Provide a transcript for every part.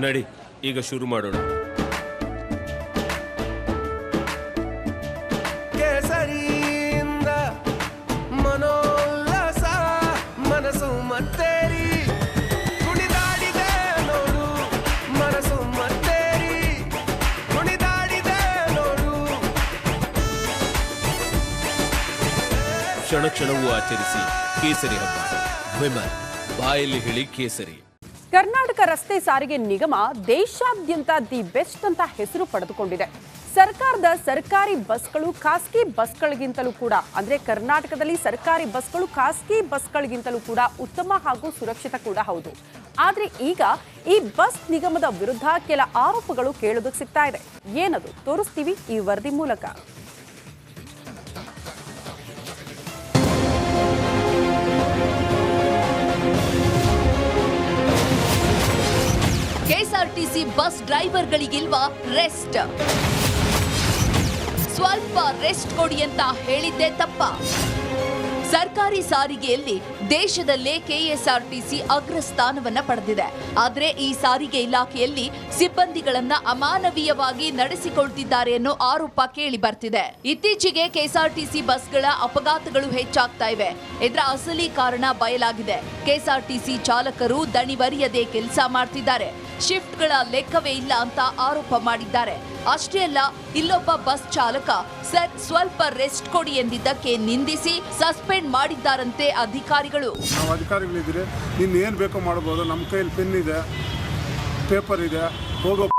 ನಡಿ ಈಗ ಶುರು ಮಾಡೋಣ. ಕೇಸರಿಯಿಂದ ಮನೋಲ್ಲಾಸ ಮನಸ್ಸು ಮತ್ತೇರಿ ಕುಣಿದಾಡಿದೆ ನೋಡು, ಮನಸ್ಸು ಮತ್ತೇರಿ ಕುಣಿದಾಡಿದೆ ನೋಡು. ಕ್ಷಣ ಕ್ಷಣವೂ ಆಚರಿಸಿ ಕೇಸರಿ ಹಬ್ಬ. ವಿಮಲ್ ಬಾಯಲ್ಲಿ ಹೇಳಿ ಕೇಸರಿ. ಕರ್ನಾಟಕ ರಸ್ತೆ ಸಾರಿಗೆ ನಿಗಮ ದೇಶಾದ್ಯಂತ ದಿ ಬೆಸ್ಟ್ ಅಂತ ಹೆಸರು ಪಡೆದುಕೊಂಡಿದೆ. ಸರ್ಕಾರದ ಸರ್ಕಾರಿ ಬಸ್ಗಳು ಖಾಸಗಿ ಬಸ್ಗಳಿಗಿಂತಲೂ ಕೂಡ, ಅಂದ್ರೆ ಕರ್ನಾಟಕದಲ್ಲಿ ಸರ್ಕಾರಿ ಬಸ್ಗಳು ಖಾಸಗಿ ಬಸ್ಗಳಿಗಿಂತಲೂ ಕೂಡ ಉತ್ತಮ ಹಾಗೂ ಸುರಕ್ಷಿತ ಕೂಡ ಹೌದು. ಆದ್ರೆ ಈಗ ಈ ಬಸ್ ನಿಗಮದ ವಿರುದ್ಧ ಕೆಲ ಆರೋಪಗಳು ಕೇಳೋದಕ್ಕೆ ಸಿಗ್ತಾ ಇದೆ. ಏನದು ತೋರಿಸ್ತೀವಿ ಈ ವರದಿ ಮೂಲಕ. ಕೆಎಸ್ಆರ್ಟಿಸಿ ಬಸ್ ಡ್ರೈವರ್ಗಳಿಗಿಲ್ವಾ ರೆಸ್ಟ್? ಸ್ವಲ್ಪ ರೆಸ್ಟ್ ಕೊಡಿ ಅಂತ ಹೇಳಿದ್ದೆ ತಪ್ಪ. ಸರ್ಕಾರಿ ಸಾರಿಗೆಯಲ್ಲಿ ದೇಶದಲ್ಲೇ ಕೆಎಸ್ಆರ್ಟಿಸಿ ಅಗ್ರಸ್ಥಾನವನ್ನ ಪಡೆದಿದೆ. ಆದರೆ ಈ ಸಾರಿಗೆ ಇಲಾಖೆಯಲ್ಲಿ ಸಿಬ್ಬಂದಿಗಳನ್ನ ಅಮಾನವೀಯವಾಗಿ ನಡೆಸಿಕೊಳ್ತಿದ್ದಾರೆ ಅನ್ನೋ ಆರೋಪ ಕೇಳಿ ಬರ್ತಿದೆ. ಇತ್ತೀಚೆಗೆ ಕೆಎಸ್ಆರ್ಟಿಸಿ ಬಸ್ಗಳ ಅಪಘಾತಗಳು ಹೆಚ್ಚಾಗ್ತಾ ಇವೆ. ಇದರ ಅಸಲಿ ಕಾರಣ ಬಯಲಾಗಿದೆ. ಕೆಎಸ್ಆರ್ಟಿಸಿ ಚಾಲಕರು ದಣಿವರಿಯದೆ ಕೆಲಸ ಮಾಡ್ತಿದ್ದಾರೆ, ಶಿಫ್ಟ್ಗಳ ಲೆಕ್ಕವೇ ಇಲ್ಲ ಅಂತ ಆರೋಪ ಮಾಡಿದ್ದಾರೆ. ಅಷ್ಟೇ ಅಲ್ಲ, ಇಲ್ಲೊಬ್ಬ ಬಸ್ ಚಾಲಕ ಸರ್ ಸ್ವಲ್ಪ ರೆಸ್ಟ್ ಕೊಡಿ ಎಂದಿದ್ದಕ್ಕೆ ನಿಂದಿಸಿ ಸಸ್ಪೆಂಡ್ ಮಾಡಿದ್ದಾರಂತೆ ಅಧಿಕಾರಿಗಳು. ನಾವು ಅಧಿಕಾರಿಗಳಿದ್ರೆ ನೀನು ಏನು ಬೇಕೋ ಮಾಡ್ಬೋದು, ನಮ್ಮ ಕೈಯಲ್ಲಿ ಪೆನ್ ಇದೆ, ಪೇಪರ್ ಇದೆ, ಹೋಗೋ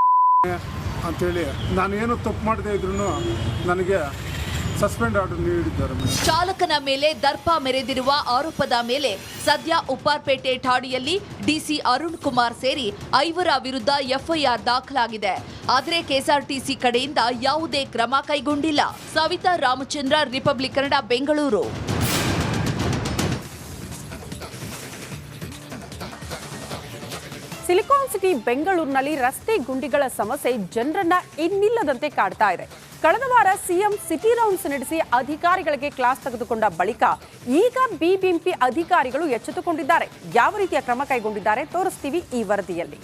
ಅಂತೇಳಿ ನಾನೇನು ತಪ್ಪು ಮಾಡದೇ ಇದ್ರೂ ನನಗೆ ಸಸ್ಪೆಂಡ್ ಆರ್ಡರ್ ನೀಡಿದ್ದಾರೆ. ಚಾಲಕನ ಮೇಲೆ ದರ್ಪ ಮೆರೆದಿರುವ ಆರೋಪದ ಮೇಲೆ ಸದ್ಯ ಉಪ್ಪಾರ್ಪೇಟೆ ಠಾಣೆಯಲ್ಲಿ ಡಿಸಿ ಅರುಣ್ ಕುಮಾರ್ ಸೇರಿ 5 ವಿರುದ್ಧ ಎಫ್ಐಆರ್ ದಾಖಲಾಗಿದೆ. ಆದರೆ ಕೆಎಸ್ಆರ್ಟಿಸಿ ಕಡೆಯಿಂದ ಯಾವುದೇ ಕ್ರಮ ಕೈಗೊಂಡಿಲ್ಲ. Savitha Ramachandra, Republic Kannada, Bengaluru. Silicon city ಬೆಂಗಳೂರಿನಲ್ಲಿ ರಸ್ತೆ ಗುಂಡಿಗಳ ಸಮಸ್ಯೆ ಜನರನ್ನ ಇನ್ನಿಲ್ಲದಂತೆ ಕಾಡ್ತಾ ಇದೆ. ಕಳೆದ ವಾರ ಸಿಎಂ ಸಿಟಿ ರೌಂಡ್ಸ್ ನಡೆಸಿ ಅಧಿಕಾರಿಗಳಿಗೆ ಕ್ಲಾಸ್ ತೆಗೆದುಕೊಂಡ ಬಳಿಕ ಈಗ ಬಿಬಿಎಂಪಿ ಅಧಿಕಾರಿಗಳು ಎಚ್ಚೆತ್ತುಕೊಂಡಿದ್ದಾರೆ. ಯಾವ ರೀತಿಯ ಕ್ರಮ ಕೈಗೊಂಡಿದ್ದಾರೆ ತೋರಿಸ್ತೀವಿ ಈ ವರದಿಯಲ್ಲಿ.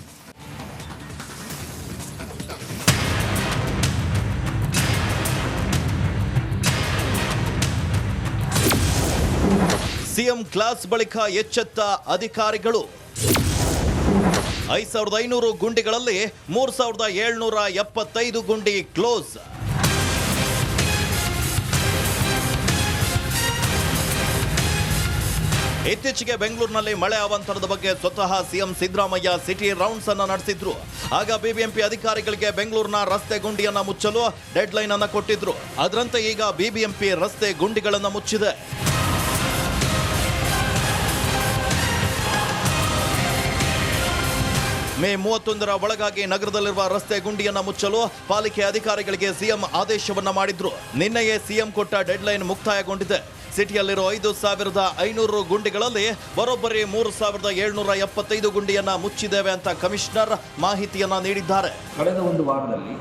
ಸಿಎಂ ಕ್ಲಾಸ್ ಬಳಿಕ ಎಚ್ಚೆತ್ತ ಅಧಿಕಾರಿಗಳು. 5500 ಗುಂಡಿಗಳಲ್ಲಿ 3775 ಗುಂಡಿ ಕ್ಲೋಸ್. ಇತ್ತೀಚೆಗೆ ಬೆಂಗಳೂರಿನಲ್ಲಿ ಮಳೆ ಅವಾಂತರದ ಬಗ್ಗೆ ಸ್ವತಃ ಸಿಎಂ ಸಿದ್ದರಾಮಯ್ಯ ಸಿಟಿ ರೌಂಡ್ಸ್ ಅನ್ನು ನಡೆಸಿದ್ರು. ಆಗ ಬಿಬಿಎಂಪಿ ಅಧಿಕಾರಿಗಳಿಗೆ ಬೆಂಗಳೂರಿನ ರಸ್ತೆ ಗುಂಡಿಯನ್ನ ಮುಚ್ಚಲು ಡೆಡ್ ಲೈನ್ ಅನ್ನು ಕೊಟ್ಟಿದ್ರು. ಅದರಂತೆ ಈಗ ಬಿಬಿಎಂಪಿ ರಸ್ತೆ ಗುಂಡಿಗಳನ್ನು ಮುಚ್ಚಿದೆ. ಮೇ 31ರ ಒಳಗಾಗಿ ನಗರದಲ್ಲಿರುವ ರಸ್ತೆ ಗುಂಡಿಯನ್ನ ಮುಚ್ಚಲು ಪಾಲಿಕೆ ಅಧಿಕಾರಿಗಳಿಗೆ ಸಿಎಂ ಆದೇಶವನ್ನ ಮಾಡಿದ್ರು. ನಿನ್ನೆಯೇ ಸಿಎಂ ಕೊಟ್ಟ ಡೆಡ್ ಲೈನ್ ಮುಕ್ತಾಯಗೊಂಡಿದೆ. ಸಿಟಿಯಲ್ಲಿರೋ 5500 ಗುಂಡಿಗಳಲ್ಲಿ ಬರೋಬ್ಬರಿ 3775 ಗುಂಡಿಯನ್ನ ಮುಚ್ಚಿದ್ದೇವೆ ಅಂತ ಕಮಿಷನರ್ ಮಾಹಿತಿಯನ್ನ ನೀಡಿದ್ದಾರೆ. ಕಳೆದ ಒಂದು ವಾರದಲ್ಲಿ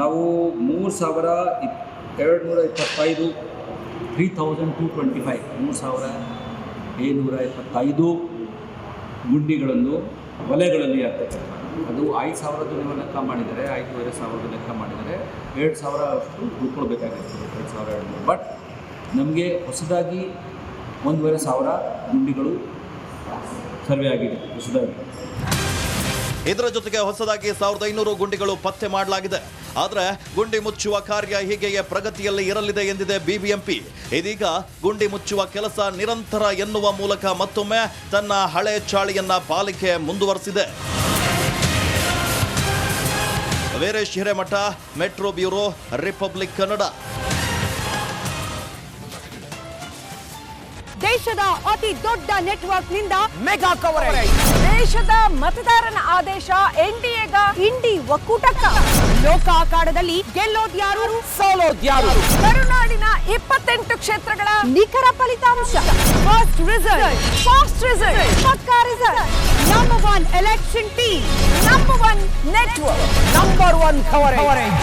ನಾವು 3225 3225 ಗುಂಡಿಗಳನ್ನು ವಲಯಗಳಲ್ಲಿ ಆಗ್ತದೆ. ಅದು 5000 ನೀವು ಲೆಕ್ಕ ಮಾಡಿದರೆ, 5500 ಲೆಕ್ಕ ಮಾಡಿದರೆ 2000 ಅಷ್ಟು ಉಳ್ಕೊಳ್ಬೇಕಾಗಿತ್ತು, 2200. ಬಟ್ ನಮಗೆ ಹೊಸದಾಗಿ 1500 ಗುಂಡಿಗಳು ಸರ್ವೆ ಆಗಿದೆ ಹೊಸದಾಗಿ. ಇದರ ಜೊತೆಗೆ ಹೊಸದಾಗಿ 1500 ಗುಂಡಿಗಳು ಪತ್ತೆ ಮಾಡಲಾಗಿದೆ. ಆದರೆ ಗುಂಡಿ ಮುಚ್ಚುವ ಕಾರ್ಯ ಹೀಗೆಯೇ ಪ್ರಗತಿಯಲ್ಲಿ ಇರಲಿದೆ ಎಂದಿದೆ ಬಿಬಿಎಂಪಿ. ಇದೀಗ ಗುಂಡಿ ಮುಚ್ಚುವ ಕೆಲಸ ನಿರಂತರ ಎನ್ನುವ ಮೂಲಕ ಮತ್ತೊಮ್ಮೆ ತನ್ನ ಹಳೆ ಚಾಳಿಯನ್ನ ಪಾಲಿಕೆ ಮುಂದುವರೆಸಿದೆ. Veeresh Hiremath, metro bureau, republic Kannada. ದೇಶದ ಅತಿ ದೊಡ್ಡ ನೆಟ್ವರ್ಕ್ನಿಂದ ಮೆಗಾ ಕವರೇಜ್. ದೇಶದ ಮತದಾರನ ಆದೇಶ ಎನ್ಡಿಎಗ ಇಂಡಿ ಒಕ್ಕೂಟಕ್ಕ. ಲೋಕ ಅಖಾಡದಲ್ಲಿ ಗೆಲ್ಲೋದ್ಯಾರು ಸೋಲೋದ್ಯಾರು. ಕರುನಾಡಿನ 28 ಕ್ಷೇತ್ರಗಳ ನಿಖರ ಫಲಿತಾಂಶ. ಫಾಸ್ಟ್ ರಿಸಲ್ಟ್, ಪಕ್ಕಾ result. Number 1 election team, number 1 network, number 1 coverage.